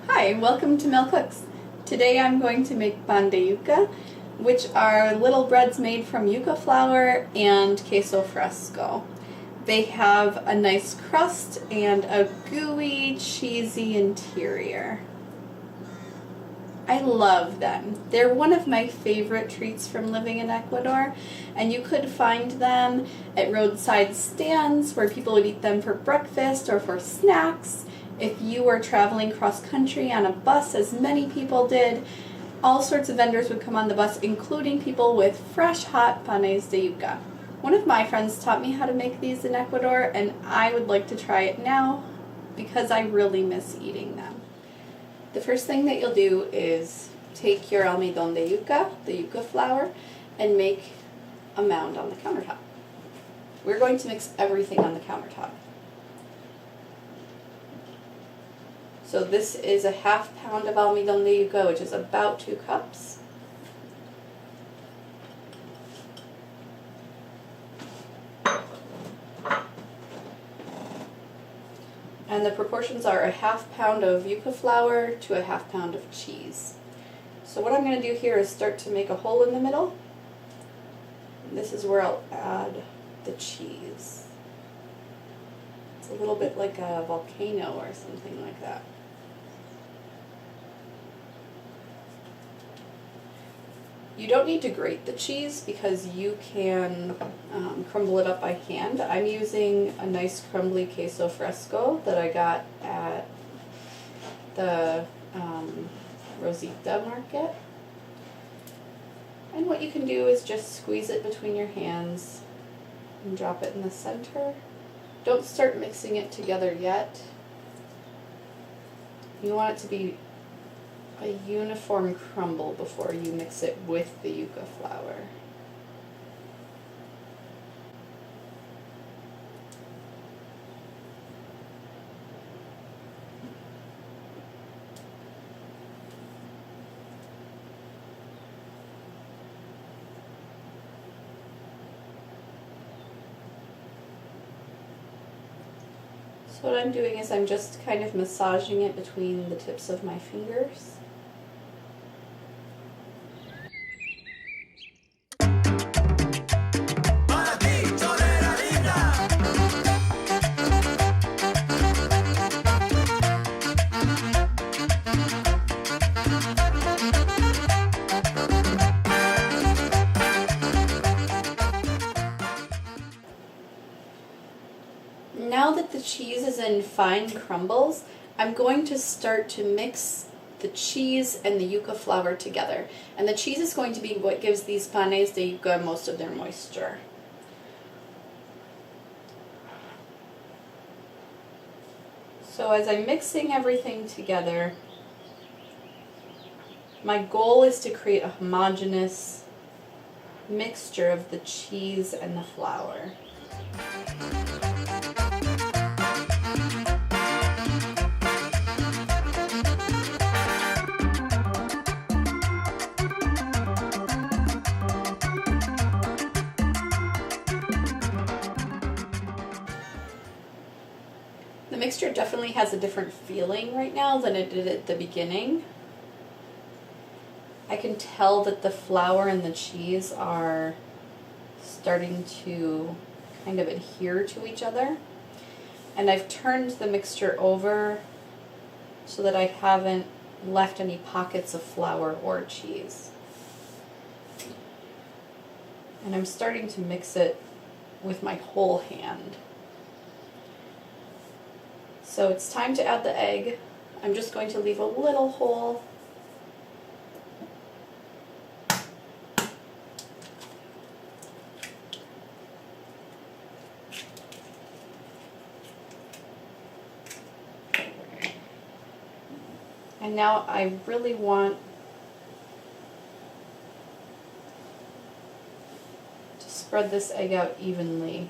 Hi, welcome to Mel Cooks. Today I'm going to make pan de yuca, which are little breads made from yuca flour and queso fresco. They have a nice crust and a gooey, cheesy interior. I love them. They're one of my favorite treats from living in Ecuador, and you could find them at roadside stands where people would eat them for breakfast or for snacks. If you were traveling cross country on a bus, as many people did, all sorts of vendors would come on the bus, including people with fresh, hot panes de yuca. One of my friends taught me how to make these in Ecuador, and I would like to try it now because I really miss eating them. The first thing that you'll do is take your almidón de yuca, the yuca flour, and make a mound on the countertop. We're going to mix everything on the countertop. So this is a half pound of almidón de yuca, which is about 2 cups. And the proportions are a half pound of yuca flour to a half pound of cheese. So what I'm going to do here is start to make a hole in the middle. And this is where I'll add the cheese. It's a little bit like a volcano or something like that. You don't need to grate the cheese because you can crumble it up by hand. I'm using a nice crumbly queso fresco that I got at the Rosita market. And what you can do is just squeeze it between your hands and drop it in the center. Don't start mixing it together yet. You want it to be a uniform crumble before you mix it with the yuca flour. So what I'm doing is I'm just kind of massaging it between the tips of my fingers. Now that the cheese is in fine crumbles, I'm going to start to mix the cheese and the yuca flour together. And the cheese is going to be what gives these panes de yuca most of their moisture. So as I'm mixing everything together, my goal is to create a homogeneous mixture of the cheese and the flour. The mixture definitely has a different feeling right now than it did at the beginning. I can tell that the flour and the cheese are starting to kind of adhere to each other. And I've turned the mixture over so that I haven't left any pockets of flour or cheese. And I'm starting to mix it with my whole hand. So it's time to add the egg. I'm just going to leave a little hole. And now I really want to spread this egg out evenly.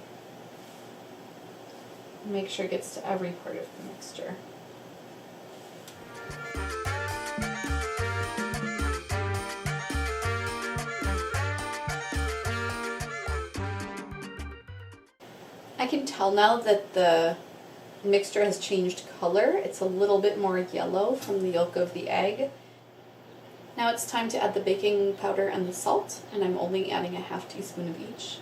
Make sure it gets to every part of the mixture. I can tell now that the mixture has changed color. It's a little bit more yellow from the yolk of the egg. Now it's time to add the baking powder and the salt, and I'm only adding a half teaspoon of each.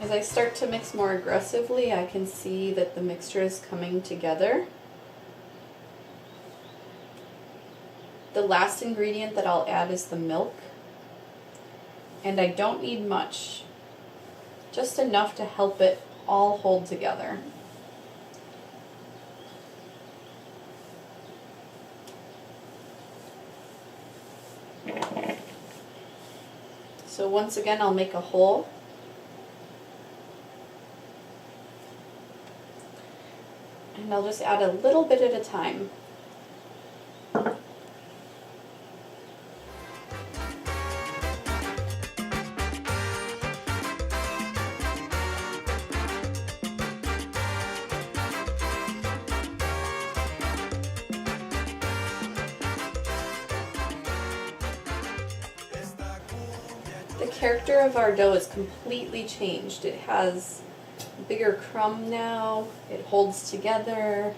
As I start to mix more aggressively, I can see that the mixture is coming together. The last ingredient that I'll add is the milk. And I don't need much, just enough to help it all hold together. So once again, I'll make a hole. And I'll just add a little bit at a time. The character of our dough is completely changed. It has a bigger crumb now. It holds together.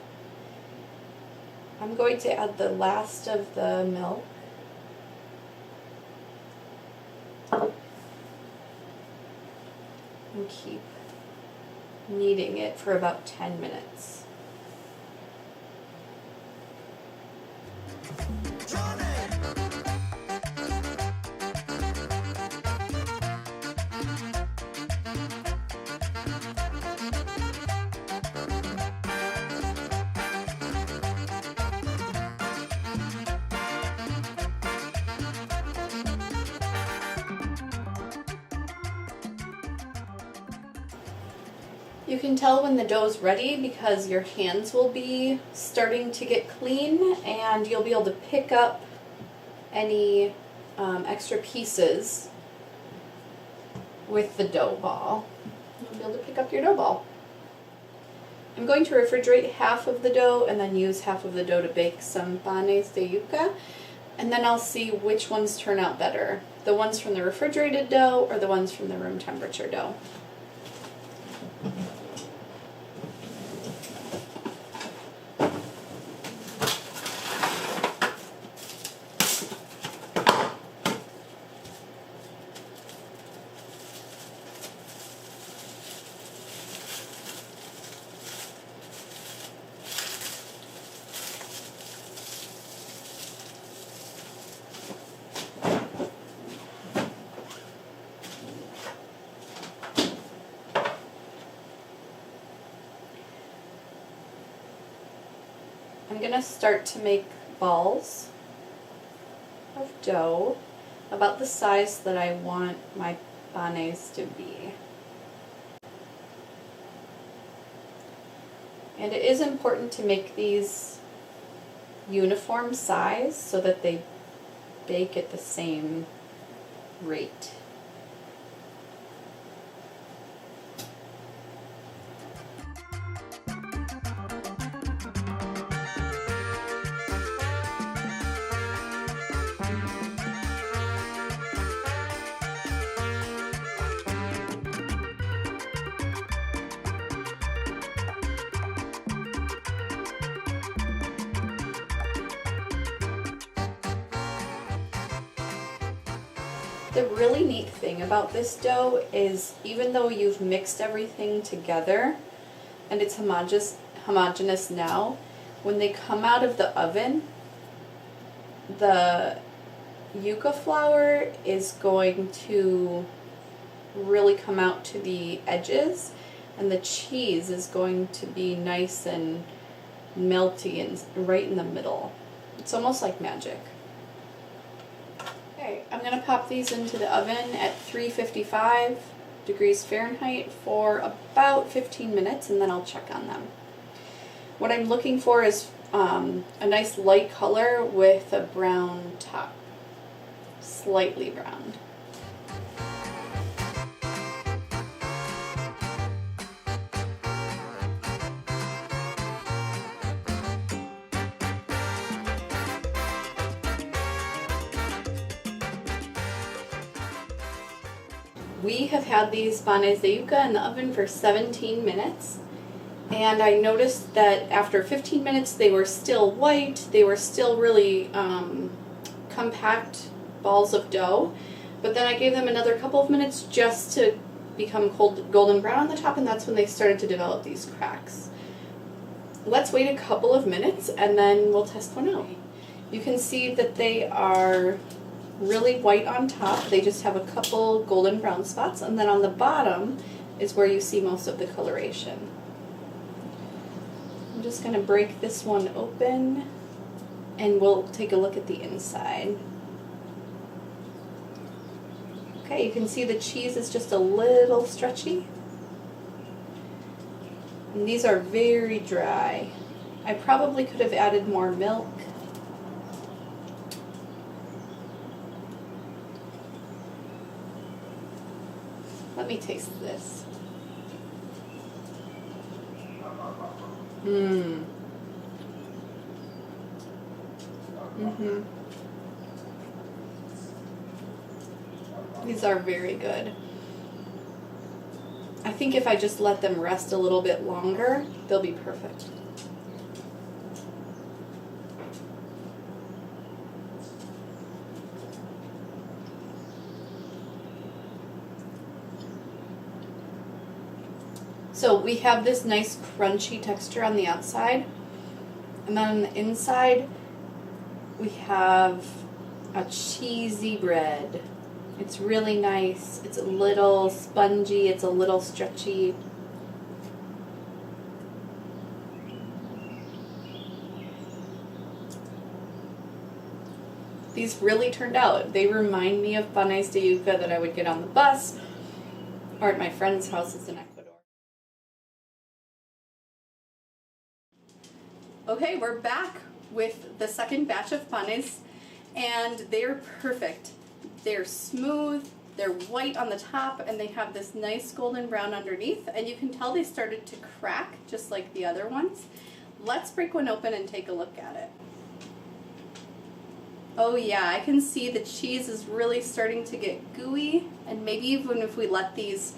I'm going to add the last of the milk. And keep kneading it for about 10 minutes. You can tell when the dough is ready because your hands will be starting to get clean and you'll be able to pick up any extra pieces with the dough ball. You'll be able to pick up your dough ball. I'm going to refrigerate half of the dough and then use half of the dough to bake some panes de yuca, and then I'll see which ones turn out better, the ones from the refrigerated dough or the ones from the room temperature dough. I'm going to start to make balls of dough about the size that I want my panes to be. And it is important to make these uniform size so that they bake at the same rate. The really neat thing about this dough is even though you've mixed everything together and it's homogeneous now, when they come out of the oven, the yuca flour is going to really come out to the edges and the cheese is going to be nice and melty and right in the middle. It's almost like magic. Okay, I'm going to pop these into the oven at 355 degrees Fahrenheit for about 15 minutes and then I'll check on them. What I'm looking for is a nice light color with a brown top, slightly browned. We have had these panes de yuca in the oven for 17 minutes, and I noticed that after 15 minutes they were still white, they were still really compact balls of dough, but then I gave them another couple of minutes just to become golden brown on the top, and that's when they started to develop these cracks. Let's wait a couple of minutes and then we'll test one out. You can see that they are really white on top. They just have a couple golden brown spots, and then on the bottom is where you see most of the coloration. I'm just going to break this one open and we'll take a look at the inside. Okay, you can see the cheese is just a little stretchy. And these are very dry. I probably could have added more milk. Let me taste this. These are very good. I think if I just let them rest a little bit longer, they'll be perfect. So we have this nice crunchy texture on the outside, and then on the inside we have a cheesy bread. It's really nice. It's a little spongy, it's a little stretchy. These really turned out. They remind me of panes de yuca that I would get on the bus or at my friend's houses in Ecuador. Okay, we're back with the second batch of panes, and they're perfect. They're smooth, they're white on the top, and they have this nice golden brown underneath, and you can tell they started to crack just like the other ones. Let's break one open and take a look at it. Oh yeah, I can see the cheese is really starting to get gooey, and maybe even if we let these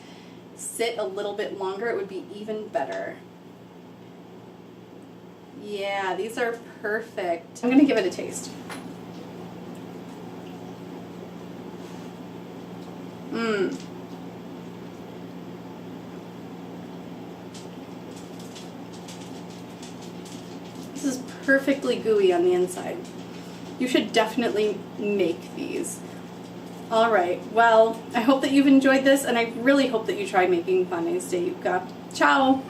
sit a little bit longer, it would be even better. Yeah, these are perfect. I'm gonna give it a taste. This is perfectly gooey on the inside. You should definitely make these. Alright, well, I hope that you've enjoyed this, and I really hope that you try making panes de yuca. Ciao!